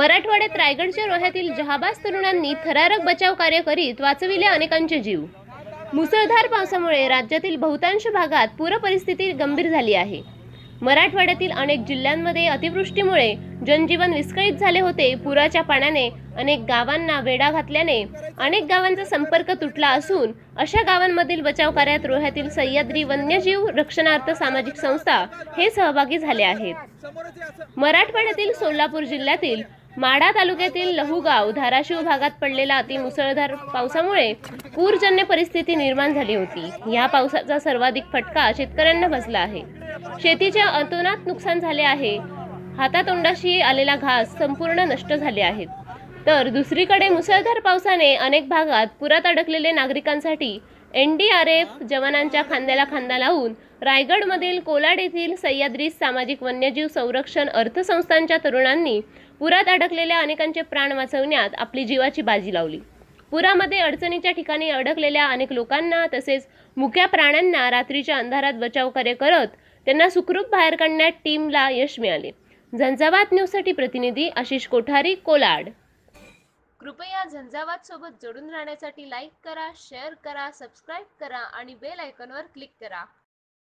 मराठवाड्यात रायगडच्या रोह्यातील जहाबाज तरुणांनी थरारक बचाव कार्य करीत वाचविले अनेकांचे जीव। मुसळधार पावसामुळे राज्यातील बहुतांश भागात पूर परिस्थिती गंभीर झाली आहे। मराठवाड्यातील अनेक जिल्ह्यांमध्ये अतिवृष्टीमुळे जनजीवन विस्कळीत झाले होते। पुराच्या पाण्याने अनेक गावांना वेढा घातल्याने अनेक गावांचा संपर्क तुटला असून अशा गावांमधील बचाव कार्यात रोह्यातील सह्याद्री वन्यजीव रक्षणार्थ सामाजिक संस्था हे सहभागी झाले आहेत। मराठवाड्यातील सोलापूर जिल्ह्यातील माढा तालुक्यातील लहुगाव धाराशिव भागात पडलेला अतिमुसळधार पावसामुळे पूरजन्य परिस्थिती निर्माण झाली होती। या पावसाचा सर्वाधिक फटका शेतकऱ्यांना बसला आहे। शेतीचे अतोनात नुकसान झाले आहे। हातातोंडाशी आलेला घास संपूर्ण नष्ट झाले आहेत। तर दुसरीकडे मुसळधार पावसाने अनेक भागात पुरात अडकलेले नागरिकांसाठी NDRF जवानांच्या खांद्याला खांदा लावून रायगडमधील कोलाड येथील सह्याद्री सामाजिक वन्यजीव संरक्षण अर्थसंस्थांच्या तरुणांनी पुरात अडकलेल्या अनेकांचे प्राण वाचवण्यात आपली जीवाची बाजी लावली। पुरामध्ये अडचणीच्या ठिकाणी अडकलेल्या अनेक लोकांना तसेच मुक्या प्राण्यांना रात्रीच्या अंधारात बचाव कार्य करत त्यांना सुखरूप बाहेर काढण्यात टीमला यश मिळाले। झंझावात न्यूजसाठी प्रतिनिधी आशिष कोठारी, कोलाड। कृपया झंझावात सोबत जोडून राहण्यासाठी लाईक करा, शेअर करा, सबस्क्राइब करा आणि बेल आयकॉनवर क्लिक करा।